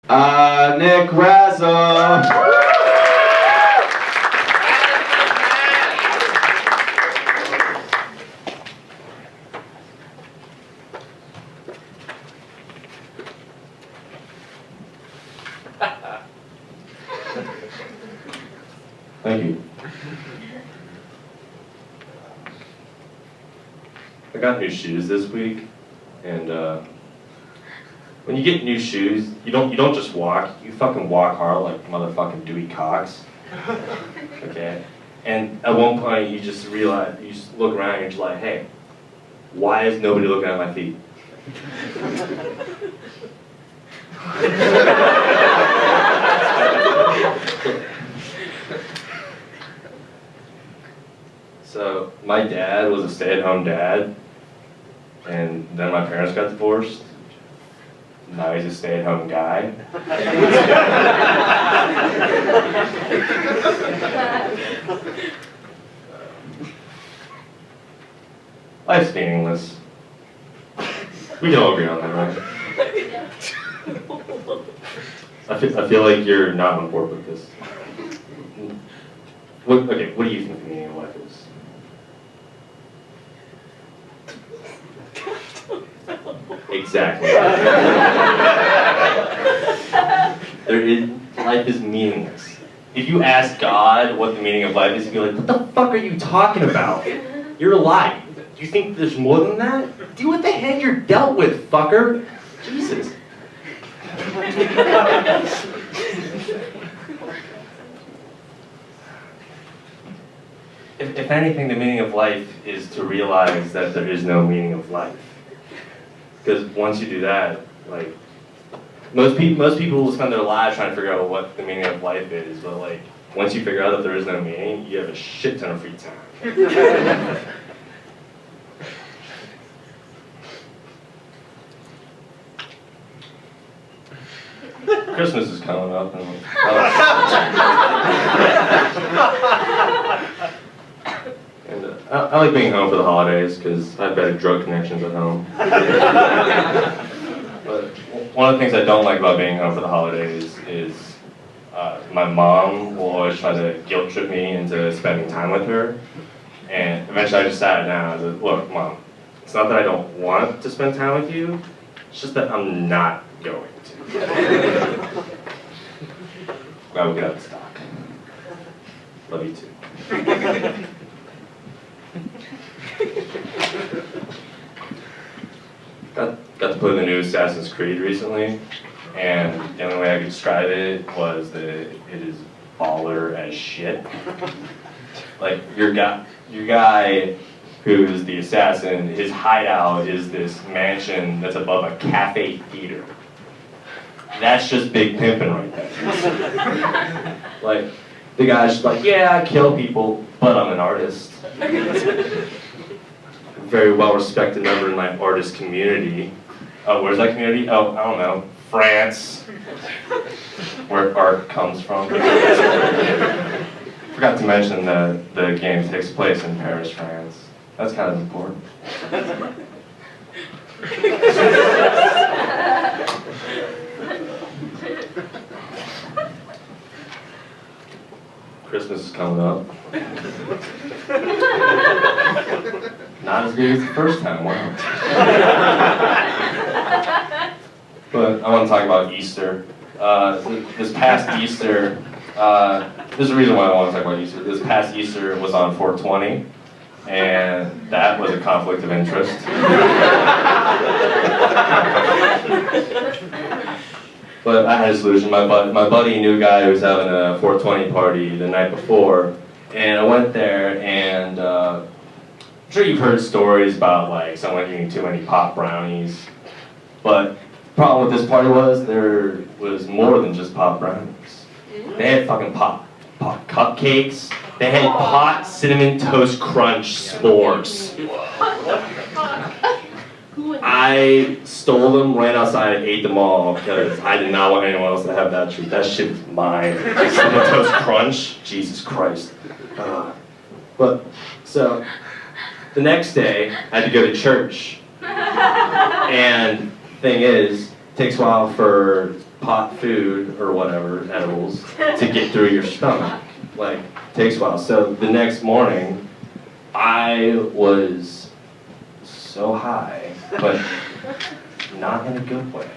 Nick Razum. Thank you. I got new shoes this week, and when you get new shoes, you don't just walk. You fucking walk hard like motherfucking Dewey Cox. Okay. And at one point, you just realize, you just look around, and you're just like, hey, why is nobody looking at my feet? So my dad was a stay-at-home dad, and then my parents got divorced. Now he's a stay-at-home guy. Life's meaningless. We can all agree on that, right? I feel like you're not on board with this. What do you think the meaning of life is? Exactly. Life is meaningless. If you ask God what the meaning of life is, he'd be like, what the fuck are you talking about? You're alive. Do you think there's more than that? Do what the heck you're dealt with, fucker. Jesus. If anything, the meaning of life is to realize that there is no meaning of life. Because once you do that, like, most people will spend their lives trying to figure out what the meaning of life is, but like, once you figure out that there is no meaning, you have a shit ton of free time. Christmas is coming up, and I like being home for the holidays because I have better drug connections at home. But one of the things I don't like about being home for the holidays is my mom will always try to guilt trip me into spending time with her. And eventually I just sat down and I said, look, Mom, it's not that I don't want to spend time with you, it's just that I'm not going to. I will get out of stock. Love you too. Got to play the new Assassin's Creed recently, and the only way I could describe it was that it is baller as shit. Like, your guy who's the assassin, his hideout is this mansion that's above a cafe theater. That's just big pimping right there. Like, the guy's just like, yeah, I kill people, but I'm an artist. Very well-respected member in my artist community. Oh, where's that community? Oh, I don't know. France. Where art comes from. Forgot to mention that the game takes place in Paris, France. That's kind of important. Christmas is coming up. Not as big as the first time, wow. But I want to talk about Easter. This past Easter, there's a reason why I want to talk about Easter. This past Easter was on 420, and that was a conflict of interest. But I had a solution. My buddy knew a guy who was having a 420 party the night before, and I went there, and I'm sure you've heard stories about like someone eating too many pop brownies, but the problem with this party was there was more than just pop brownies. They had fucking pop cupcakes. They had pot cinnamon toast crunch s'mores. I stole them, ran outside, and ate them all because I did not want anyone else to have that treat. That shit was mine. Cinnamon toast crunch, Jesus Christ. But so the next day, I had to go to church, and thing is, it takes a while for pot food or whatever, edibles, to get through your stomach. Like, takes a while. So the next morning, I was so high, but not in a good way.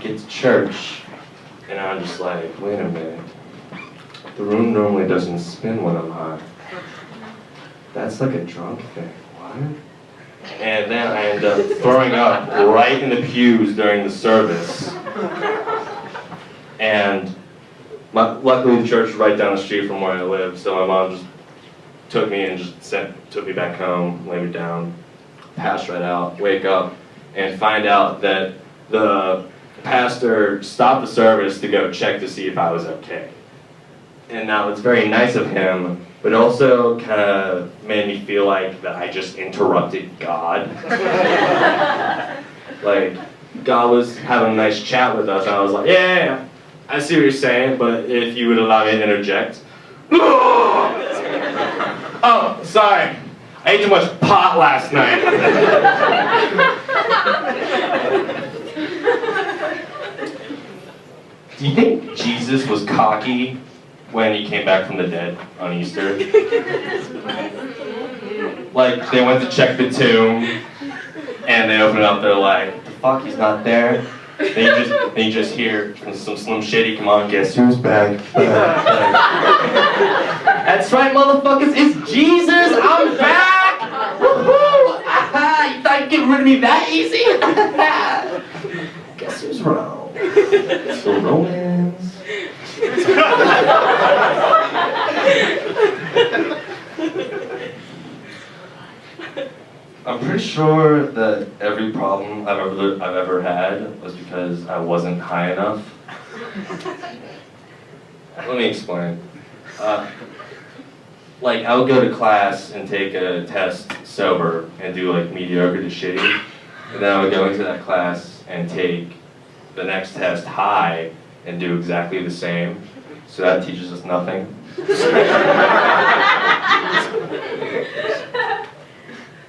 Get to church, and I'm just like, wait a minute. The room normally doesn't spin when I'm high. That's like a drunk thing. What? And then I end up throwing up right in the pews during the service. And luckily the church is right down the street from where I live, so my mom just took me and took me back home, laid me down, passed right out, wake up, and find out that the pastor stopped the service to go check to see if I was okay. And now it's very nice of him, but also kind of made me feel like that I just interrupted God. Like, God was having a nice chat with us, and I was like, yeah, I see what you're saying, but if you would allow me to interject. Oh, sorry, I ate too much pot last night. Do you think Jesus was cocky when he came back from the dead on Easter? Like, they went to check the tomb, and they open it up, they're like, the fuck, he's not there? Then you just hear from some Slim Shady, come on, guess who's back? That's right, motherfuckers, it's Jesus, I'm back! Woohoo! You thought you'd get rid of me that easy? Guess who's wrong? So romance. I'm pretty sure that every problem I've ever had was because I wasn't high enough. Let me explain. Like, I would go to class and take a test sober and do like mediocre to shitty, and then I would go into that class and take the next test high and do exactly the same. So that teaches us nothing.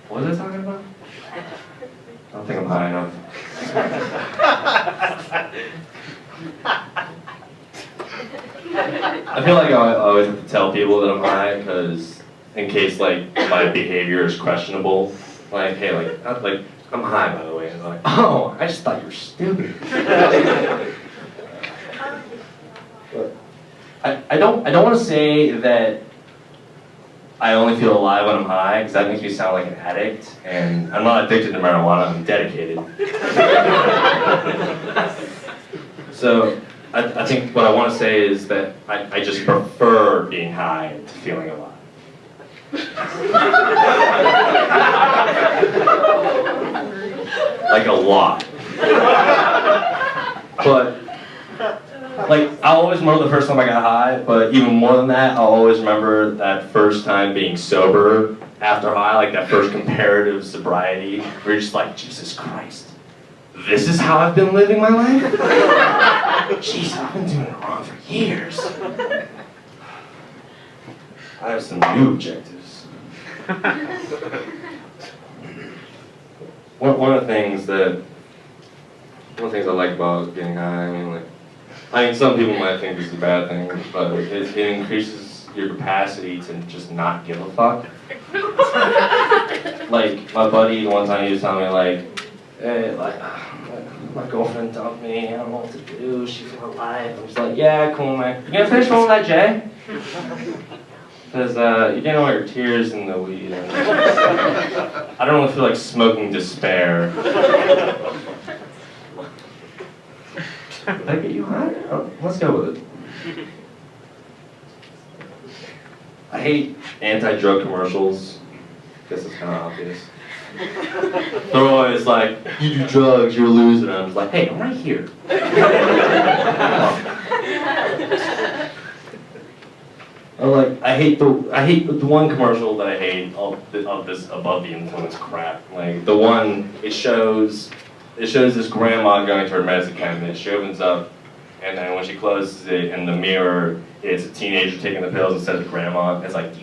What was I talking about? I don't think I'm high enough. I feel like I always have to tell people that I'm high, because in case like my behavior is questionable, like, hey, like I'm high, by the way, and they're like, oh, I just thought you were stupid. I don't want to say that I only feel alive when I'm high, because that makes me sound like an addict, and I'm not addicted to marijuana, I'm dedicated. So I think what I want to say is that I just prefer being high to feeling alive. Like a lot. But like, I'll always remember the first time I got high, but even more than that, I'll always remember that first time being sober after high, like that first comparative sobriety, where you're just like, Jesus Christ, this is how I've been living my life? Jeez, I've been doing it wrong for years. I have some new objectives. One of the things I like about getting high, I mean, some people might think this is a bad thing, but it increases your capacity to just not give a fuck. Like, my buddy, one time he was telling me, like, hey, like, my girlfriend dumped me, I don't know what to do, she's alive. I was like, yeah, cool, man. You gonna finish rolling that J? Because you're getting all your tears in the weed. And I don't really feel like smoking despair. Did I get you high? Oh, let's go with it. I hate anti-drug commercials. Guess it's kind of obvious. They're always like, you do drugs, you're a loser. And I'm just like, hey, I'm right here. I hate the one commercial that I hate of this above the influence crap. Like the one, it shows this grandma going to her medicine cabinet. She opens up, and then when she closes it, in the mirror, it's a teenager taking the pills instead of grandma. It's like,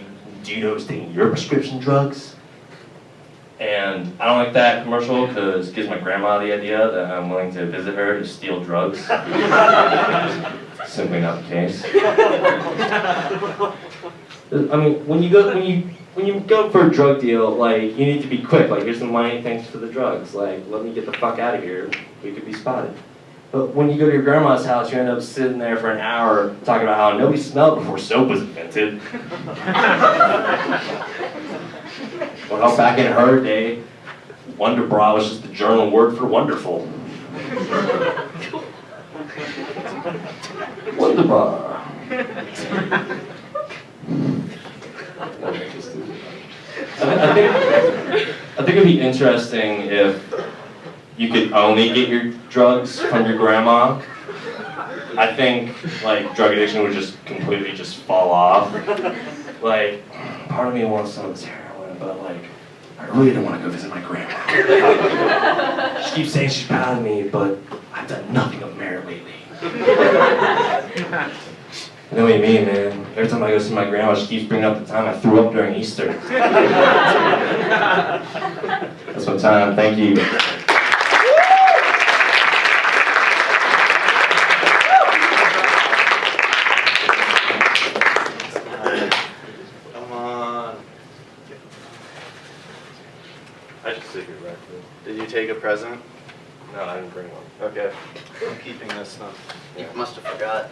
do you know who's taking your prescription drugs? And I don't like that commercial because it gives my grandma the idea that I'm willing to visit her to steal drugs. Simply not the case. I mean, when you go for a drug deal, like, you need to be quick. Like, here's some money, thanks for the drugs. Like, let me get the fuck out of here. We could be spotted. But when you go to your grandma's house, you end up sitting there for an hour talking about how nobody smelled before soap was invented. Or how back in her day, Wonder Bra was just the German word for wonderful. Wonder Bra. I think it'd be interesting if you could only get your drugs from your grandma. I think, like, drug addiction would just completely just fall off. Like, part of me wants some of this heroin, but, like, I really don't want to go visit my grandma. She keeps saying she's proud of me, but I've done nothing of merit lately. I know what you mean, man. Every time I go see my grandma, she keeps bringing up the time I threw up during Easter. That's my time. Thank you. Come on. I just sit here right there. Did you take a present? No, I didn't bring one. Okay. I'm keeping this now. You must have forgot.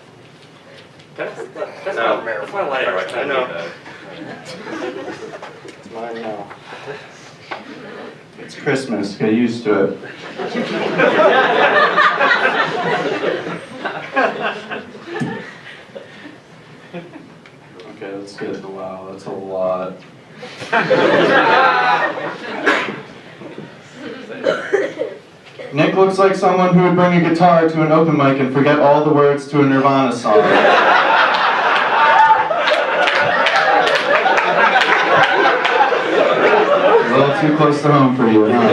That's No. not marijuana. That's my lighter. I I know. need It's mine now. It's Christmas. Get used to it. Okay, let's get the wow. That's a lot. Nick looks like someone who would bring a guitar to an open mic and forget all the words to a Nirvana song. A little too close to home for you, huh?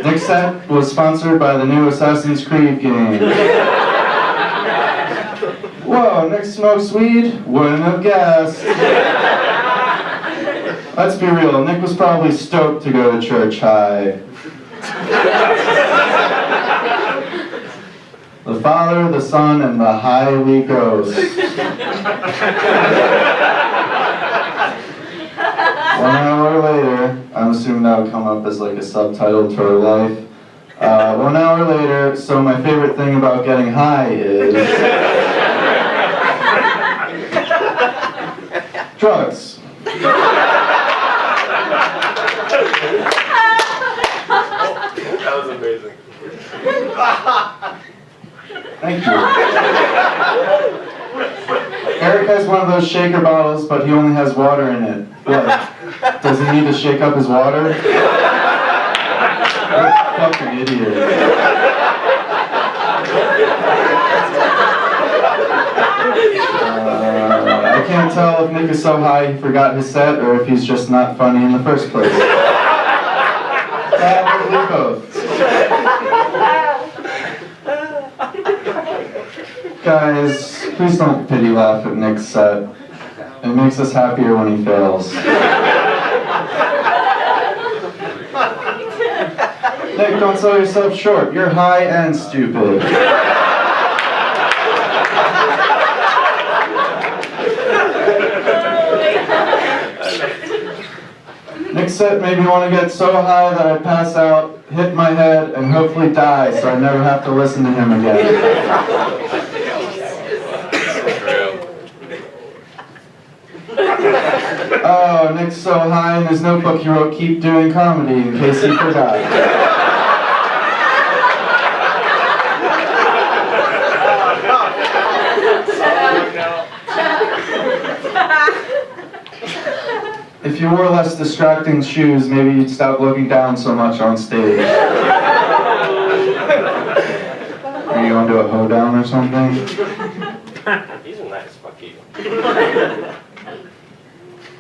Nick's set was sponsored by the new Assassin's Creed game. Whoa, Nick smokes weed? Wouldn't have guessed. Let's be real, Nick was probably stoked to go to church high. The Father, the Son, and the Holy Ghost. 1 hour later, I'm assuming that would come up as like a subtitle to our life. 1 hour later, so my favorite thing about getting high is... drugs. That was amazing. Thank you. Eric has one of those shaker bottles, but he only has water in it. What? Does he need to shake up his water? What a fucking idiot. I can't tell if Nick is so high he forgot his set or if he's just not funny in the first place. Probably both. Guys, please don't pity laugh at Nick's set. It makes us happier when he fails. Nick, don't sell yourself short. You're high and stupid. Nick's set made me want to get so high that I pass out, hit my head, and hopefully die so I never have to listen to him again. Oh, Nick's so high in his notebook he wrote, "Keep doing comedy," in case he forgot. If you wore less distracting shoes, maybe you'd stop looking down so much on stage. Are you onto a hoedown or something? These are nice, fuck you.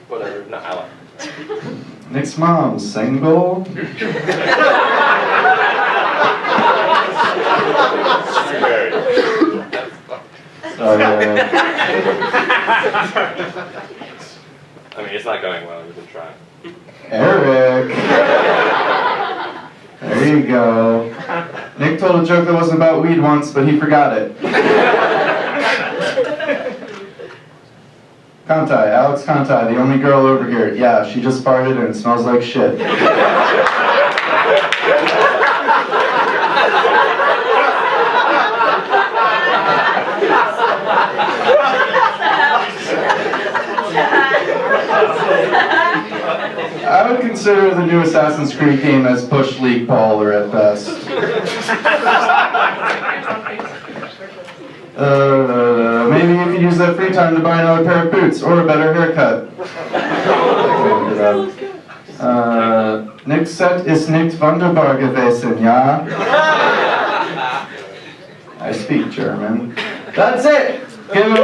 Whatever, no, I like them. Nick's mom, single? Sorry, It's not going well, you've been trying. Eric. There you go. Nick told a joke that wasn't about weed once, but he forgot it. Kantai, Alex Kantai, the only girl over here. Yeah, she just farted and it smells like shit. I would consider the new Assassin's Creed game as Bush League baller at best. Maybe you could use that free time to buy another pair of boots or a better haircut. Nick Set ist nicht wunderbar gewesen, ja? I speak German. That's it! Give him a